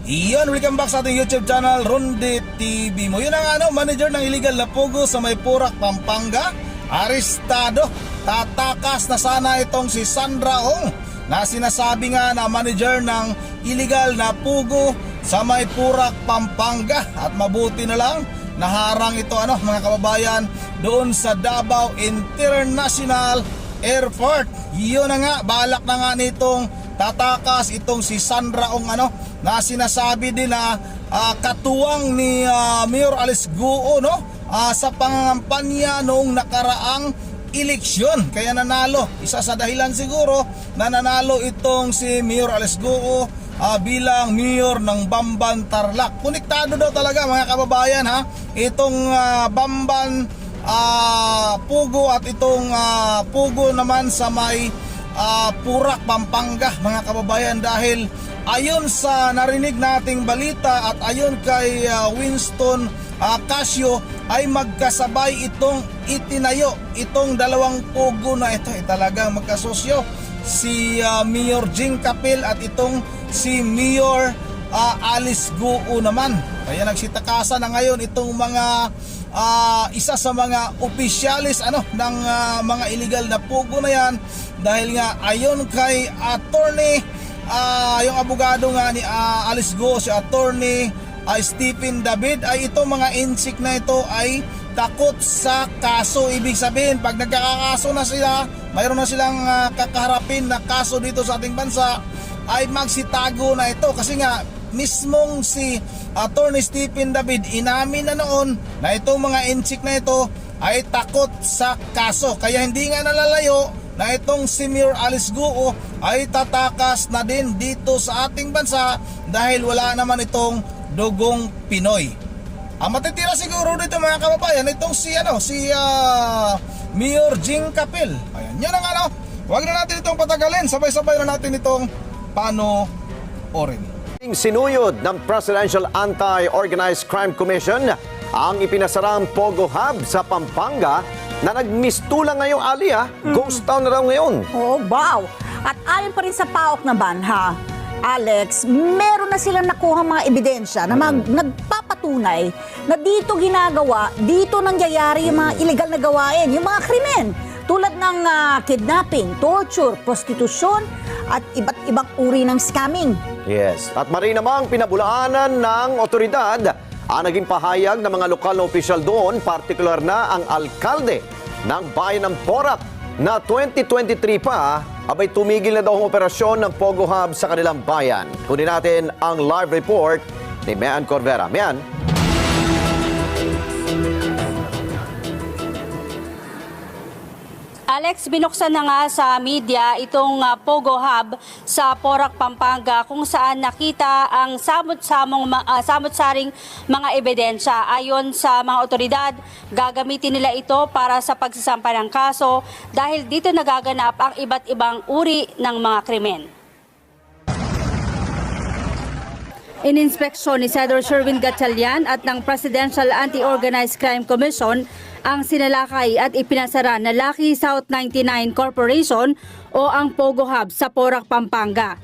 Iyon, welcome back sa ating YouTube channel, Ronde TV mo. Yun ang manager ng illegal na pugo sa May Purak, Pampanga. Arestado, tatakas na sana itong si Sandra Ong, na sinasabi nga na manager ng illegal na pugo sa May Purak, Pampanga. At mabuti na lang, naharang ito mga kababayan doon sa Davao International Airport. Yun na nga, balak na nga nitong tatakas itong si Sandra Ong na sinasabi din na katuwang ni Mayor Alice Guo sa pangampanya noong nakaraang eleksyon. Kaya nanalo, isa sa dahilan siguro na nanalo itong si Mayor Alice Guo bilang mayor ng Bamban, Tarlac. Konektado daw talaga mga kababayan itong Bamban Pugo at itong Pugo naman sa May Purak, Pampanga mga kababayan, dahil ayon sa narinig nating balita at ayon kay Winston Casio ay magkasabay itong itinayo itong dalawang pugo na ito. Talagang magkasosyo si Mayor Jing Capil at itong si Mayor Alice Guo naman. Kaya nagsitakasan na ngayon itong mga isa sa mga opisyalis ng mga illegal na pugo na yan, dahil nga ayon kay attorney yung abogado nga ni Alice Guo, si attorney Stephen David, ay itong mga insik na ito ay takot sa kaso. Ibig sabihin, pag nagkakaso na sila, mayroon na silang kakaharapin na kaso dito sa ating bansa, ay magsitago na ito. Kasi nga mismong si attorney Stephen David inamin na noon na itong mga insik na ito ay takot sa kaso. Kaya hindi nga nalalayo na itong si Mayor Alice Guo ay tatakas na din dito sa ating bansa dahil wala naman itong dugong Pinoy. Ang matitira siguro dito mga kababayan itong si Mayor Jing Capil. Ayan, yun ang wag na natin itong patagalin, sabay-sabay na natin itong panoorin. Sinuyod ng Presidential Anti-Organized Crime Commission ang ipinasarang Pogo Hub sa Pampanga na nagmistula ngayong ghost town na raw ngayon. Oh, wow! At ayon pa rin sa PAOK naman, Alex, meron na silang nakuha mga ebidensya na nagpapatunay na dito nangyayari yung mga illegal na gawain, yung mga krimen. Tulad ng kidnapping, torture, prostitusyon, at iba't ibang uri ng scamming. Yes. At mari namang pinabulaanan ng otoridad ang naging pahayag ng mga lokal na opisyal doon, partikular na ang alkalde ng bayan ng Porac na 2023 pa, abay tumigil na daw ang operasyon ng Pogo Hub sa kanilang bayan. Kunin natin ang live report ni Mian Corvera. Mian? Alex, binuksan na nga sa media itong Pogo Hub sa Porac, Pampanga, kung saan nakita ang samot-saring mga ebidensya. Ayon sa mga otoridad, gagamitin nila ito para sa pagsasampa ng kaso dahil dito nagaganap ang iba't ibang uri ng mga krimen. Ininspeksyon ni Senator Sherwin Gatchalian at ng Presidential Anti-Organized Crime Commission ang sinalakay at ipinasara na Lucky South 99 Corporation o ang Pogo Hub sa Porac, Pampanga.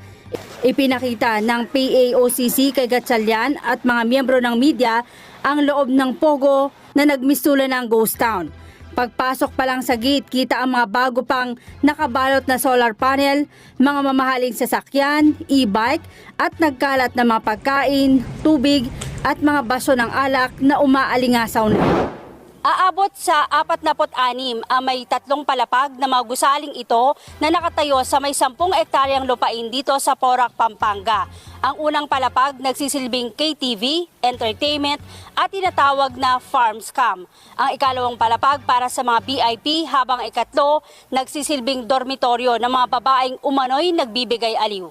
Ipinakita ng PAOCC kay Gatchalian at mga miyembro ng media ang loob ng Pogo na nagmistula ng ghost town. Pagpasok pa lang sa gate, kita ang mga bago pang nakabalot na solar panel, mga mamahaling sasakyan, e-bike at nagkalat na mga pagkain, tubig at mga baso ng alak na umaalingasaw na. Aabot sa 46 ang may 3 palapag na mga gusaling ito na nakatayo sa may 10 ektaryang lupain dito sa Porac, Pampanga. Ang unang palapag nagsisilbing KTV, entertainment at tinatawag na farm scam. Ang ikalawang palapag para sa mga VIP, habang ikatlo nagsisilbing dormitoryo ng mga babaeng umano'y nagbibigay aliw.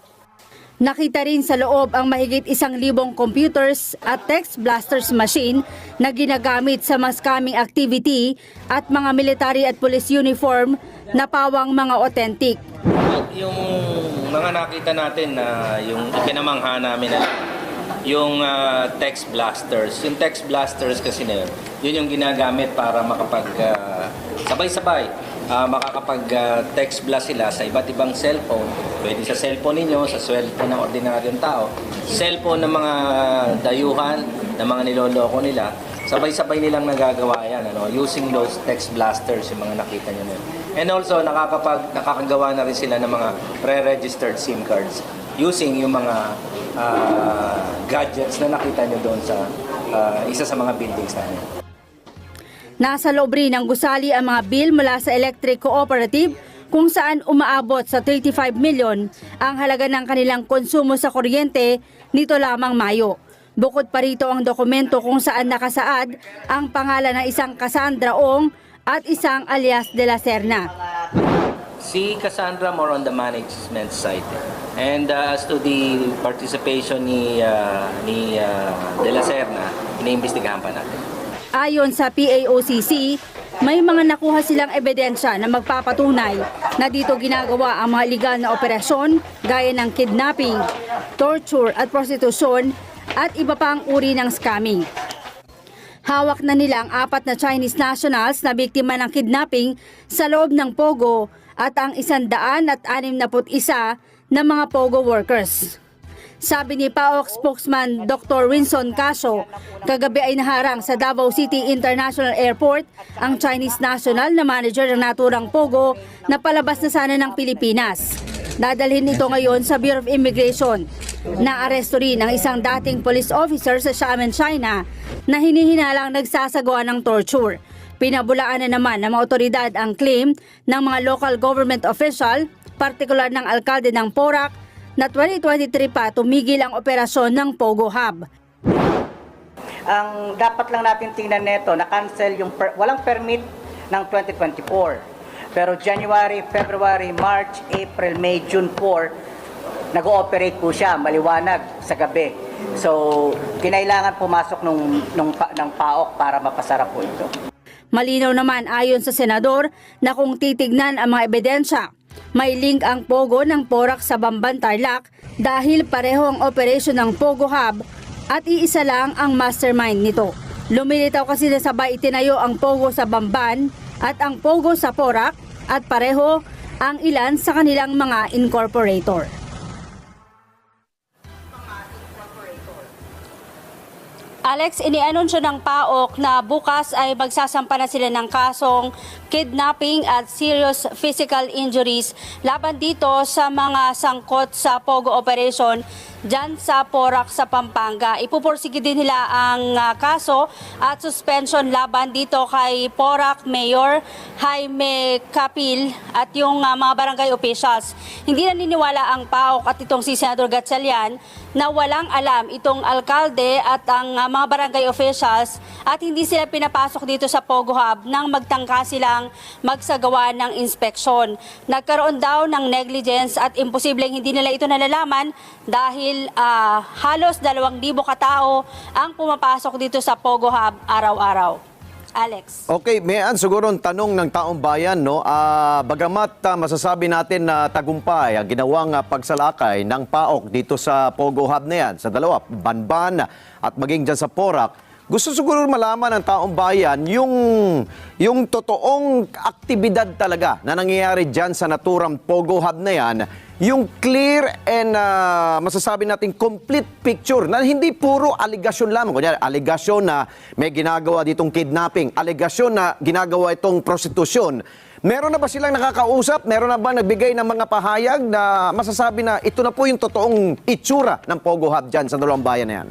Nakita rin sa loob ang mahigit 1,000 computers at text blasters machine na ginagamit sa mga scamming activity at mga military at police uniform na pawang mga authentic. Yung mga nakita natin na yung ipinamangha namin na yung text blasters. Yung text blasters kasi na yun yung ginagamit para makapag sabay-sabay makakapag text blast sila sa iba't ibang cellphone Pwede sa cellphone ninyo, sa cellphone ng ordinaryong tao, cellphone ng mga dayuhan, ng mga niloloko nila, sabay-sabay nilang nagagawa yan, using those text blasters, yung mga nakita nyo na yun. And also, nakakagawa na rin sila ng mga pre-registered SIM cards using yung mga gadgets na nakita nyo doon sa isa sa mga buildings namin. Nasa loob rin ng gusali ang mga bill mula sa Electric Cooperative kung saan umaabot sa 35 million ang halaga ng kanilang konsumo sa kuryente nito lamang Mayo. Bukod pa rito ang dokumento kung saan nakasaad ang pangalan ng isang Cassandra Ong at isang alias de la Serna. Si Cassandra more on the management side. And as to the participation ni De La Serna, iniimbestigahan pa natin. Ayon sa PAOCC, may mga nakuha silang ebidensya na magpapatunay na dito ginagawa ang mga legal na operasyon gaya ng kidnapping, torture at prostitusyon at iba pang uri ng scamming. Hawak na nila ang 4 na Chinese nationals na biktima ng kidnapping sa loob ng Pogo at ang 161 na mga Pogo workers. Sabi ni PAOK spokesman Dr. Winson Caso, kagabi ay naharang sa Davao City International Airport ang Chinese national na manager ng naturang Pogo na palabas na sana ng Pilipinas. Dadalhin ito ngayon sa Bureau of Immigration. Naaresto rin ang isang dating police officer sa Xiamen, China na hinihinalang nagsasagawa ng torture. Pinabulaan na naman ng mga otoridad ang claim ng mga local government official, partikular ng alkalde ng Porac, na 2023 pa tumigil ang operasyon ng Pogo Hub. Ang dapat lang natin tingnan nito, na-cancel yung walang permit ng 2024. Pero January, February, March, April, May, June 4, nag-ooperate po siya, maliwanag sa gabi. So, kinailangan pumasok ng PAOK para mapasara po ito. Malinaw naman ayon sa senador na kung titignan ang mga ebidensya, may link ang Pogo ng Porac sa Bamban, Tarlac dahil pareho ang operasyon ng Pogo Hub at iisa lang ang mastermind nito. Lumilitaw kasi na sabay itinayo ang Pogo sa Bamban at ang Pogo sa Porac at pareho ang ilan sa kanilang mga incorporator. Alex, inianunsyo ng PAOK na bukas ay magsasampa na sila ng kasong kidnapping at serious physical injuries laban dito sa mga sangkot sa Pogo operation dyan sa Porac sa Pampanga. Ipupursige din nila ang kaso at suspension laban dito kay Porac Mayor Jaime Capil at yung mga barangay officials. Hindi naniniwala ang PAOK at itong si Senador Gatchalian na walang alam itong alkalde at ang mga barangay officials at hindi sila pinapasok dito sa Pogo Hub nang magtangka silang magsagawa ng inspeksyon. Nagkaroon daw ng negligence at imposibleng hindi nila ito nalalaman dahil halos 2,000 katao ang pumapasok dito sa Pogo Hub araw-araw. Alex. Okay, Mayan, siguro ang tanong ng taong bayan, no? Bagamat masasabi natin na tagumpay ang ginawang pagsalakay ng PAOK dito sa Pogo Hub na yan, sa dalawa, Banban at maging dyan sa Porac, gusto siguro malaman ng taong bayan yung totoong aktibidad talaga na nangyayari dyan sa naturang Pogo Hub na yan, yung clear and masasabi natin complete picture na hindi puro aligasyon lamang. Kunyari, aligasyon na may ginagawa ditong kidnapping, aligasyon na ginagawa itong prostitusyon. Meron na ba silang nakakausap? Meron na ba nagbigay ng mga pahayag na masasabi na ito na po yung totoong itsura ng Pogo Hub dyan sa dalawang bayan na yan?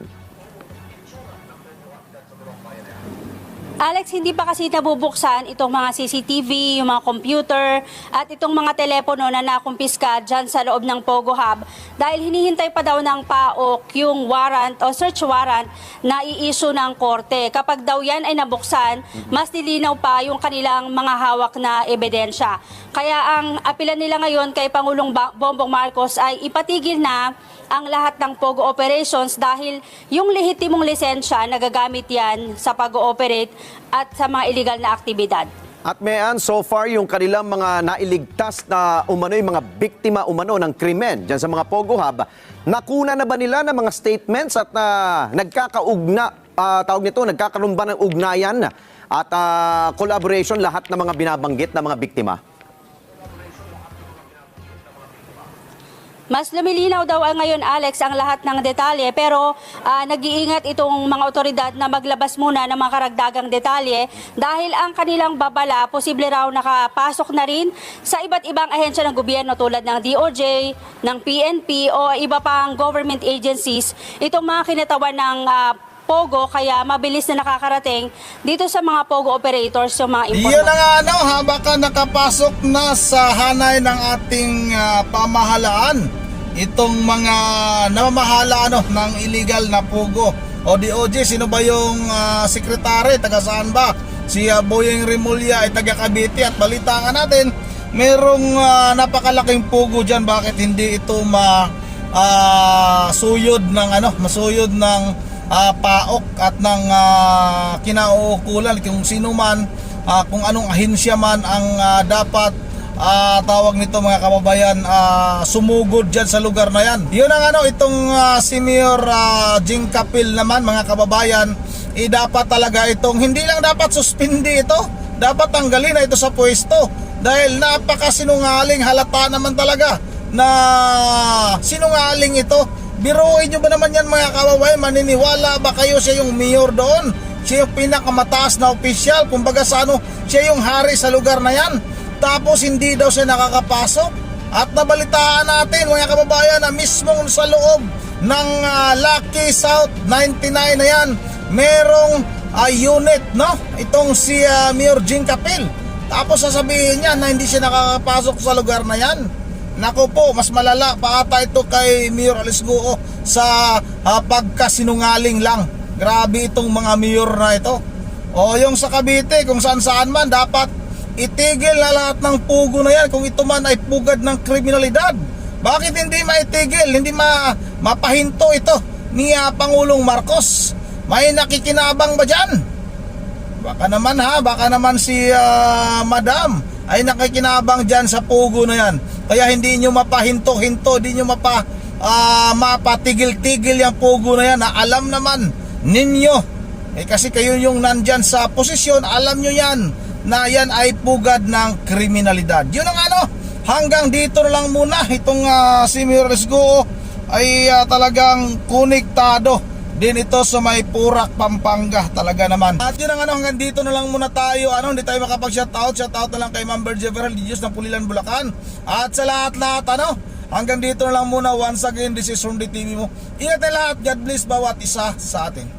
Alex, hindi pa kasi nabubuksan itong mga CCTV, yung mga computer at itong mga telepono na nakumpiska dyan sa loob ng Pogo Hub dahil hinihintay pa daw ng PAOK yung warrant o search warrant na i-issue ng korte. Kapag daw yan ay nabuksan, mas nilinaw pa yung kanilang mga hawak na ebidensya. Kaya ang apilan nila ngayon kay Pangulong Bongbong Marcos ay ipatigil na ang lahat ng Pogo operations dahil yung lehitimong lisensya nagagamit yan sa pag-ooperate at sa mga illegal na aktibidad. At Mayan, so far yung kanilang mga nailigtas na umano, yung mga biktima umano ng krimen dyan sa mga Pogo Hub, nakuna na ba nila ng mga statements at nagkakaroon ba ng ugnayan at collaboration lahat ng mga binabanggit na mga biktima? Mas lumilinaw daw ngayon, Alex, ang lahat ng detalye, pero nag-iingat itong mga otoridad na maglabas muna ng mga karagdagang detalye dahil ang kanilang babala posible raw nakapasok na rin sa iba't ibang ahensya ng gobyerno tulad ng DOJ, ng PNP o iba pang government agencies. Itong mga kinatawan ng Pogo, kaya mabilis na nakakarating dito sa mga Pogo operators yung mga Iyon impormasyon. na nga ano, baka nakapasok na sa hanay ng ating pamahalaan itong mga namamahala ng illegal na Pogo o DOJ. Sino ba yung sekretary? Taga saan ba? Si Boyeng Remulla ay taga Cavite at balita nga natin merong napakalaking Pogo dyan. Bakit hindi ito masuyod ng paok at ng kinauukulan kung sino man, kung anong ahensya man ang dapat tawag nito mga kababayan, sumugod dyan sa lugar na yan. Yun ang itong si Mayor Jing Capil naman mga kababayan, dapat talaga itong hindi lang dapat suspindi ito, dapat tanggalin na ito sa pwesto dahil napakasinungaling, halata naman talaga na sinungaling ito. Biruin nyo ba naman yan mga kababayan? Maniniwala ba kayo siya yung mayor doon? Siya yung pinakamataas na opisyal. Kumbaga siya yung hari sa lugar na yan. Tapos hindi daw siya nakakapasok. At nabalitaan natin mga kababayan na mismong sa loob ng Lucky South 99 na yan, merong unit, no? Itong si Mayor Jing Capil. Tapos sasabihin niya na hindi siya nakakapasok sa lugar na yan. Nako po, mas malala pa ata ito kay Mayor Alice Guo sa pagkasinungaling lang. Grabe itong mga mayor na ito. O yung sa Cavite, kung saan man, dapat itigil na lahat ng pugo na yan kung ito man ay pugad ng kriminalidad. Bakit hindi maitigil, hindi mapahinto ito ni Pangulong Marcos? May nakikinabang ba dyan? Baka naman si Madam ay nakikinabang dyan sa pugo na yan. Kaya hindi nyo mapahinto-hinto, hindi nyo mapatigil-tigil yung pugo na yan na alam naman ninyo. Kasi kayo yung nandyan sa posisyon, alam nyo yan na yan ay pugad ng kriminalidad. Yun ang hanggang dito na lang muna. Itong si Mayor Resgo ay talagang konektado din ito sa may Purak, Pampanga talaga naman. At yun ang hanggang dito na lang muna tayo. Hindi tayo makapag-shoutout. Shoutout na lang kay Ma'am Virgie Religious ng Pulilan, Bulacan. At sa lahat-lahat hanggang dito na lang muna. Once again, this is Ronde TV mo. Ingat na lahat. God bless bawat isa sa atin.